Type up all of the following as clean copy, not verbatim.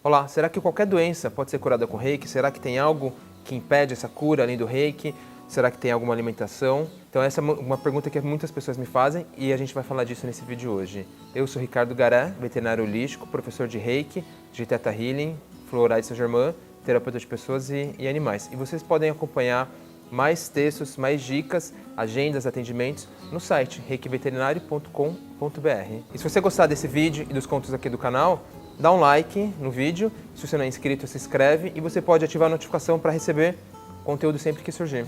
Olá, será que qualquer doença pode ser curada com Reiki? Será que tem algo que impede essa cura além do Reiki? Será que tem alguma alimentação? Então essa é uma pergunta que muitas pessoas me fazem e a gente vai falar disso nesse vídeo hoje. Eu sou Ricardo Garé, veterinário holístico, professor de Reiki, de Theta Healing, Florais Saint-Germain, terapeuta de pessoas e animais. E vocês podem acompanhar mais textos, mais dicas, agendas, atendimentos no site reikiveterinário.com.br. E se você gostar desse vídeo e dos conteúdos aqui do canal, dá um like no vídeo, se você não é inscrito, se inscreve e você pode ativar a notificação para receber conteúdo sempre que surgir.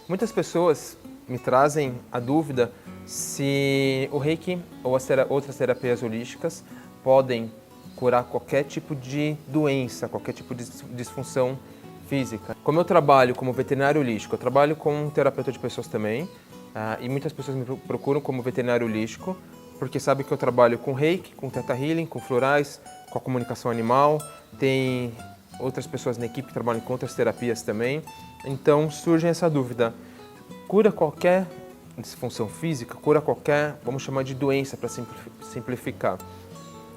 Muitas pessoas me trazem a dúvida se o Reiki ou as outras terapias holísticas podem curar qualquer tipo de doença, qualquer tipo de disfunção física. Como eu trabalho como veterinário holístico, eu trabalho como terapeuta de pessoas também, e muitas pessoas me procuram como veterinário holístico, porque sabem que eu trabalho com Reiki, com Theta Healing, com florais, com a comunicação animal, tem outras pessoas na equipe que trabalham com outras terapias também, então surge essa dúvida, cura qualquer disfunção física, cura qualquer, vamos chamar de doença para simplificar,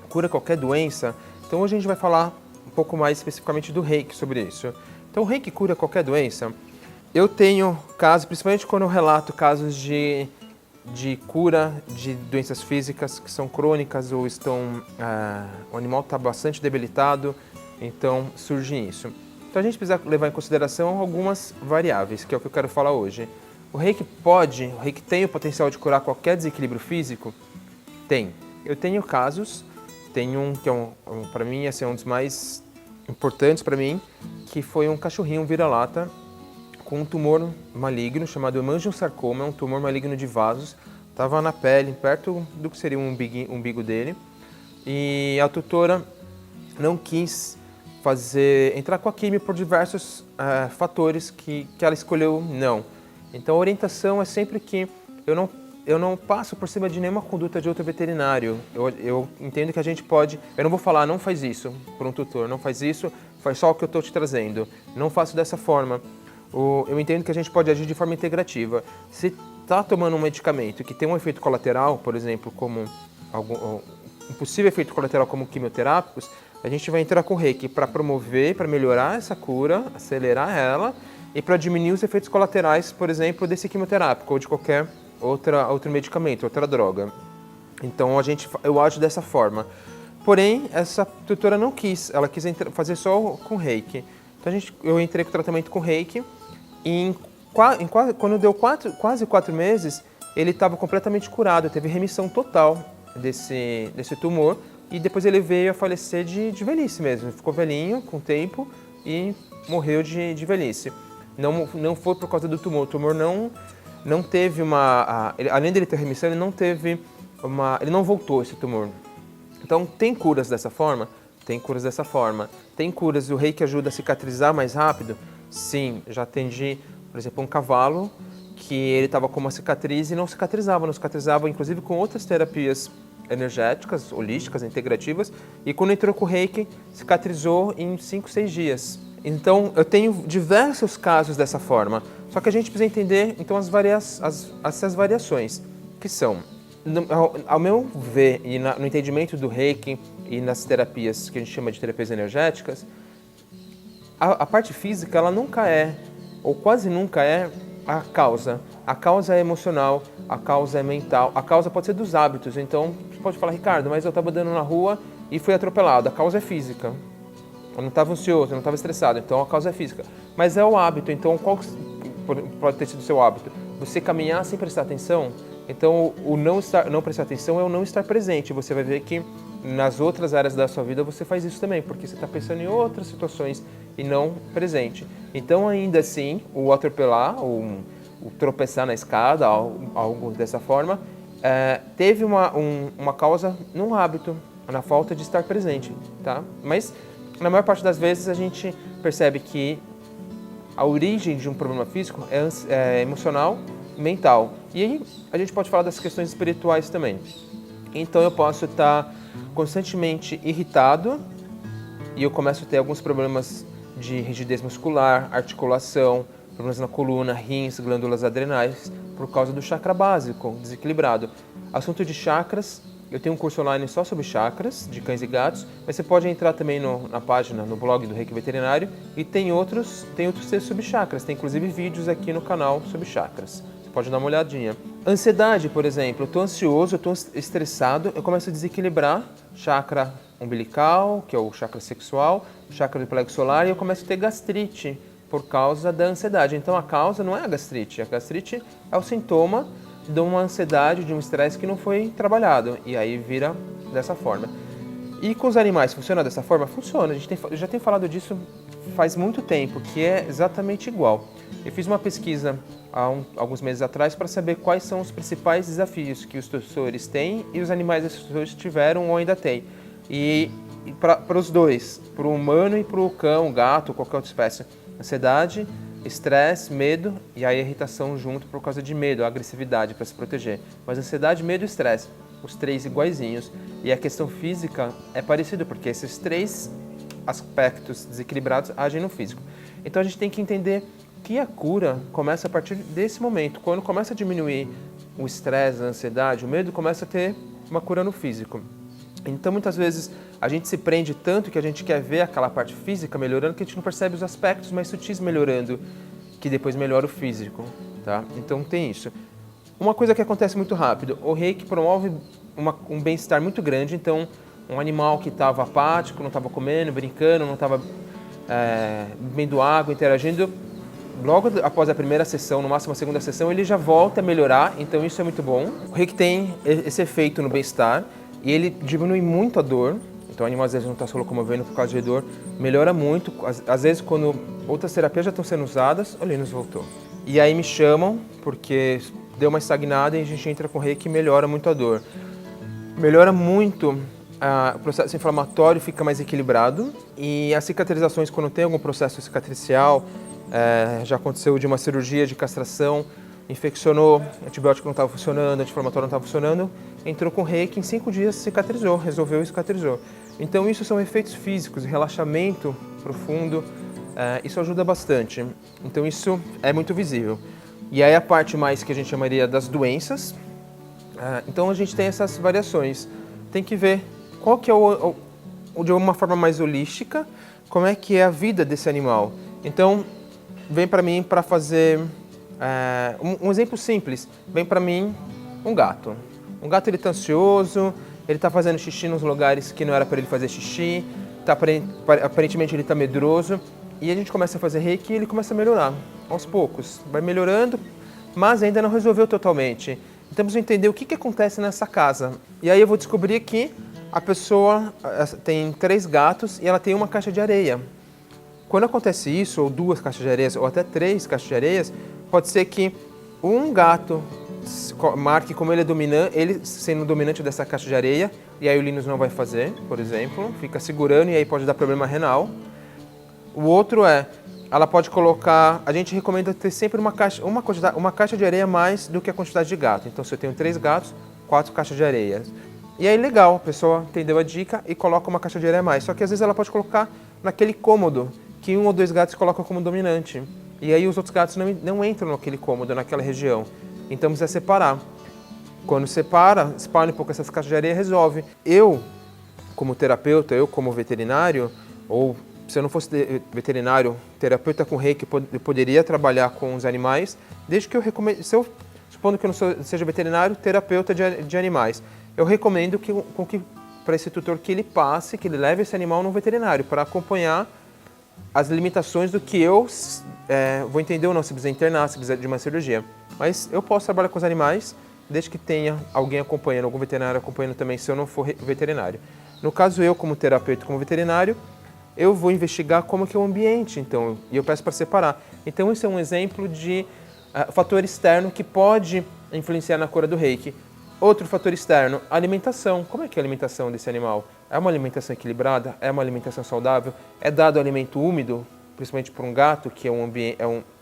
cura qualquer doença? Então hoje a gente vai falar um pouco mais especificamente do Reiki sobre isso. Então o Reiki cura qualquer doença? Eu tenho casos, principalmente quando eu relato casos de cura de doenças físicas que são crônicas ou estão, o animal está bastante debilitado, então surge isso. Então a gente precisa levar em consideração algumas variáveis, que é o que eu quero falar hoje. O Reiki tem o potencial de curar qualquer desequilíbrio físico? Tem. Eu tenho casos, tem um que para mim esse é um dos mais importantes para mim, que foi um cachorrinho, um vira-lata, com um tumor maligno chamado hemangiosarcoma, um tumor maligno de vasos, estava na pele, perto do que seria o umbigo dele, e a tutora não quis entrar com a quimio por diversos fatores que ela escolheu não. Então a orientação é sempre que eu não passo por cima de nenhuma conduta de outro veterinário. Eu entendo que a gente pode... Eu não vou falar, não faz isso por um tutor, não faz isso, faz só o que eu estou te trazendo. Não faço dessa forma. Eu entendo que a gente pode agir de forma integrativa. Se está tomando um medicamento que tem um efeito colateral, por exemplo, como um possível efeito colateral como quimioterápicos, a gente vai entrar com o Reiki para promover, para melhorar essa cura, acelerar ela e para diminuir os efeitos colaterais, por exemplo, desse quimioterápico ou de qualquer outro medicamento, outra droga. Então eu acho dessa forma. Porém, essa tutora não quis, ela quis fazer só com Reiki. Então eu entrei com o tratamento com Reiki e quando deu quase 4 meses, ele estava completamente curado, teve remissão total desse tumor e depois ele veio a falecer de velhice mesmo. Ficou velhinho com o tempo e morreu de velhice. Não foi por causa do tumor, o tumor não teve além dele ter remissão, ele não voltou esse tumor. Então tem curas dessa forma? Tem curas dessa forma. Tem curas, o Reiki ajuda a cicatrizar mais rápido? Sim, já atendi, por exemplo, um cavalo que ele estava com uma cicatriz e não cicatrizava inclusive com outras terapias energéticas, holísticas, integrativas, e quando entrou com o Reiki, cicatrizou em 5, 6 dias. Então, eu tenho diversos casos dessa forma, só que a gente precisa entender então essas variações, que são, ao meu ver, e no entendimento do Reiki e nas terapias que a gente chama de terapias energéticas, a parte física, ela nunca é, ou quase nunca é, a causa. A causa é emocional, a causa é mental, a causa pode ser dos hábitos. Então, você pode falar, Ricardo, mas eu estava andando na rua e fui atropelado, a causa é física. Eu não estava ansioso, eu não estava estressado, então a causa é física. Mas é o hábito, então qual pode ter sido o seu hábito? Você caminhar sem prestar atenção? Então o não prestar atenção é o não estar presente. Você vai ver que nas outras áreas da sua vida você faz isso também, porque você está pensando em outras situações e não presente. Então ainda assim, o atropelar, o tropeçar na escada, algo dessa forma, teve uma causa num hábito, na falta de estar presente, tá? Mas na maior parte das vezes a gente percebe que a origem de um problema físico é emocional, mental. E aí a gente pode falar das questões espirituais também. Então eu posso estar constantemente irritado e eu começo a ter alguns problemas de rigidez muscular, articulação, problemas na coluna, rins, glândulas adrenais, por causa do chakra básico desequilibrado. Assunto de chakras, eu tenho um curso online só sobre chakras, de cães e gatos, mas você pode entrar também na página, no blog do Reiki Veterinário, e tem outros textos sobre chakras, tem inclusive vídeos aqui no canal sobre chakras. Você pode dar uma olhadinha. Ansiedade, por exemplo, eu estou ansioso, eu estou estressado, eu começo a desequilibrar chakra umbilical, que é o chakra sexual, chakra do plexo solar, e eu começo a ter gastrite por causa da ansiedade. Então a causa não é a gastrite é o sintoma de uma ansiedade, de um estresse que não foi trabalhado, e aí vira dessa forma. E com os animais, funciona dessa forma? Funciona, eu já tenho falado disso faz muito tempo, que é exatamente igual. Eu fiz uma pesquisa há alguns meses atrás para saber quais são os principais desafios que os tutores têm e os animais desses tutores tiveram ou ainda têm. E para os dois, para o humano e para o cão, gato, qualquer outra espécie, ansiedade, estresse, medo e aí a irritação junto por causa de medo, a agressividade para se proteger. Mas ansiedade, medo e estresse, os três iguaizinhos. E a questão física é parecida, porque esses três aspectos desequilibrados agem no físico. Então a gente tem que entender que a cura começa a partir desse momento. Quando começa a diminuir o estresse, a ansiedade, o medo, começa a ter uma cura no físico. Então muitas vezes a gente se prende tanto que a gente quer ver aquela parte física melhorando que a gente não percebe os aspectos mais sutis melhorando, que depois melhora o físico, tá? Então tem isso. Uma coisa que acontece muito rápido, o Reiki promove um bem-estar muito grande, então um animal que estava apático, não estava comendo, brincando, não estava bebendo água, interagindo, logo após a primeira sessão, no máximo a segunda sessão, ele já volta a melhorar, então isso é muito bom. O Reiki tem esse efeito no bem-estar e ele diminui muito a dor. Então o animal às vezes não está se locomovendo por causa de dor, melhora muito. Às vezes quando outras terapias já estão sendo usadas, o Linus voltou. E aí me chamam porque deu uma estagnada e a gente entra com Reiki e melhora muito a dor. Melhora muito, o processo inflamatório fica mais equilibrado e as cicatrizações, quando tem algum processo cicatricial, já aconteceu de uma cirurgia de castração, infeccionou, antibiótico não estava funcionando, anti-inflamatório não estava funcionando, entrou com Reiki, em 5 dias cicatrizou, resolveu e cicatrizou. Então isso são efeitos físicos, relaxamento profundo, isso ajuda bastante. Então isso é muito visível. E aí a parte mais que a gente chamaria das doenças, então a gente tem essas variações. Tem que ver qual que é de uma forma mais holística, como é que é a vida desse animal. Então vem para mim para fazer um exemplo simples, vem para mim um gato. Um gato, ele está ansioso, ele está fazendo xixi nos lugares que não era para ele fazer xixi, aparentemente ele está medroso, e a gente começa a fazer Reiki e ele começa a melhorar, aos poucos. Vai melhorando, mas ainda não resolveu totalmente. Então temos que entender o que acontece nessa casa. E aí eu vou descobrir que a pessoa tem 3 gatos e ela tem uma caixa de areia. Quando acontece isso, ou 2 caixas de areias, ou até 3 caixas de areias, pode ser que um gato marque como ele é dominante, ele sendo dominante dessa caixa de areia, e aí o Linus não vai fazer, por exemplo, fica segurando e aí pode dar problema renal. O outro ela pode colocar, a gente recomenda ter sempre uma caixa de areia mais do que a quantidade de gato. Então se eu tenho 3 gatos, 4 caixas de areia. E aí legal, a pessoa entendeu a dica e coloca uma caixa de areia a mais. Só que às vezes ela pode colocar naquele cômodo que 1 ou 2 gatos colocam como dominante. E aí os outros gatos não entram naquele cômodo, naquela região. Então precisa separar. Quando separa, espalha um pouco essas caixas de areia e resolve. Eu, como terapeuta, eu como veterinário, ou se eu não fosse veterinário, terapeuta com Reiki, eu poderia trabalhar com os animais, desde que eu recomendo, supondo que eu não seja veterinário, terapeuta de animais. Eu recomendo que para esse tutor que ele passe, que ele leve esse animal no veterinário, para acompanhar as limitações do que eu vou entender ou não, se precisa internar, se precisa de uma cirurgia. Mas eu posso trabalhar com os animais, desde que tenha alguém acompanhando, algum veterinário acompanhando também, se eu não for veterinário. No caso, eu como terapeuta, como veterinário, eu vou investigar como que é o ambiente, então, e eu peço para separar. Então, esse é um exemplo de fator externo que pode influenciar na cura do Reiki. Outro fator externo, alimentação. Como é que é a alimentação desse animal? É uma alimentação equilibrada? É uma alimentação saudável? É dado alimento úmido, principalmente para um gato, que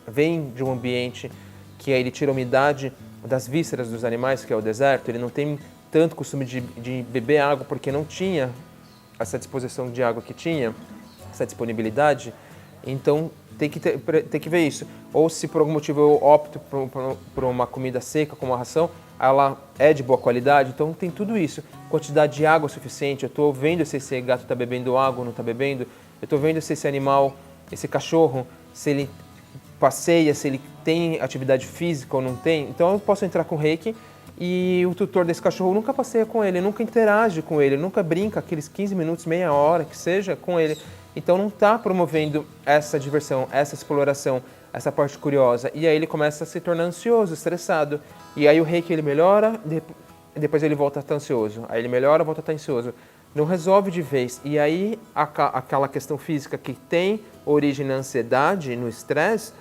vem de um ambiente que ele tira a umidade das vísceras dos animais, que é o deserto. Ele não tem tanto costume de beber água porque não tinha essa disposição de água que tinha, essa disponibilidade. Então, tem que ver isso. Ou se por algum motivo eu opto por uma comida seca, como a ração, ela é de boa qualidade, então tem tudo isso. Quantidade de água suficiente, eu estou vendo se esse gato está bebendo água ou não está bebendo, eu estou vendo se esse animal, esse cachorro, se ele passeia, se ele tem atividade física ou não tem. Então eu posso entrar com o Reiki e o tutor desse cachorro nunca passeia com ele, nunca interage com ele, nunca brinca aqueles 15 minutos, meia hora que seja com ele. Então não está promovendo essa diversão, essa exploração, essa parte curiosa. E aí ele começa a se tornar ansioso, estressado. E aí o Reiki ele melhora, depois ele volta a estar ansioso. Aí ele melhora, volta a estar ansioso. Não resolve de vez. E aí aquela questão física que tem origem na ansiedade, no estresse,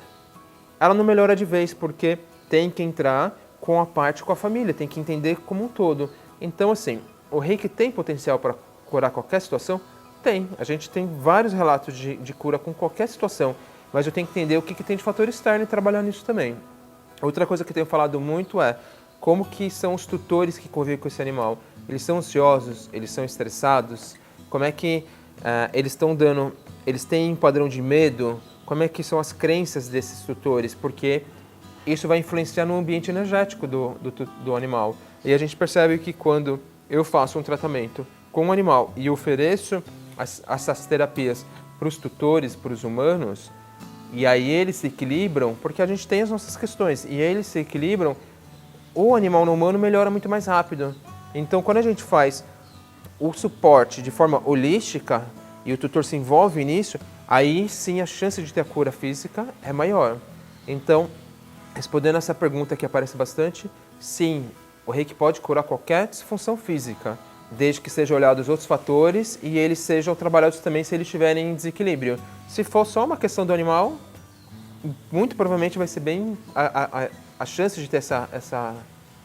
ela não melhora de vez, porque tem que entrar com a parte com a família, tem que entender como um todo. Então assim, o Reiki tem potencial para curar qualquer situação? Tem. A gente tem vários relatos de cura com qualquer situação, mas eu tenho que entender o que tem de fator externo e trabalhar nisso também. Outra coisa que eu tenho falado muito é como que são os tutores que convivem com esse animal. Eles são ansiosos? Eles são estressados? Como é que eles têm um padrão de medo? Como é que são as crenças desses tutores? Porque isso vai influenciar no ambiente energético do animal. E a gente percebe que quando eu faço um tratamento com um animal e ofereço essas terapias para os tutores, para os humanos, e aí eles se equilibram, porque a gente tem as nossas questões, e eles se equilibram, o animal no humano melhora muito mais rápido. Então, quando a gente faz o suporte de forma holística e o tutor se envolve nisso, aí sim a chance de ter a cura física é maior. Então, respondendo essa pergunta que aparece bastante, sim, o Reiki pode curar qualquer disfunção física, desde que sejam olhados outros fatores e eles sejam trabalhados também se eles estiverem em desequilíbrio. Se for só uma questão do animal, muito provavelmente vai ser bem... A chance de ter essa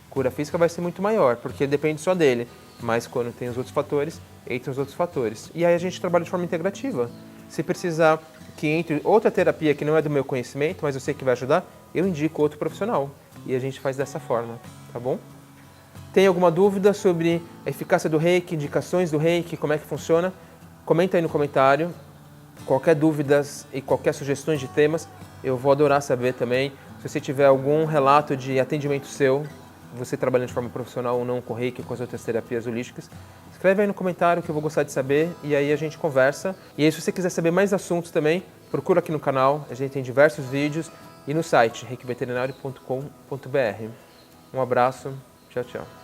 cura física vai ser muito maior, porque depende só dele. Mas quando tem os outros fatores, entram os outros fatores. E aí a gente trabalha de forma integrativa. Se precisar que entre outra terapia que não é do meu conhecimento, mas eu sei que vai ajudar, eu indico outro profissional. E a gente faz dessa forma, tá bom? Tem alguma dúvida sobre a eficácia do Reiki, indicações do Reiki, como é que funciona? Comenta aí no comentário. Qualquer dúvidas e qualquer sugestões de temas, eu vou adorar saber também. Se você tiver algum relato de atendimento seu, você trabalhando de forma profissional ou não com Reiki, com as outras terapias holísticas, escreve aí no comentário que eu vou gostar de saber e aí a gente conversa. E aí se você quiser saber mais assuntos também, procura aqui no canal, a gente tem diversos vídeos e no site reikiveterinário.com.br. Um abraço, tchau, tchau.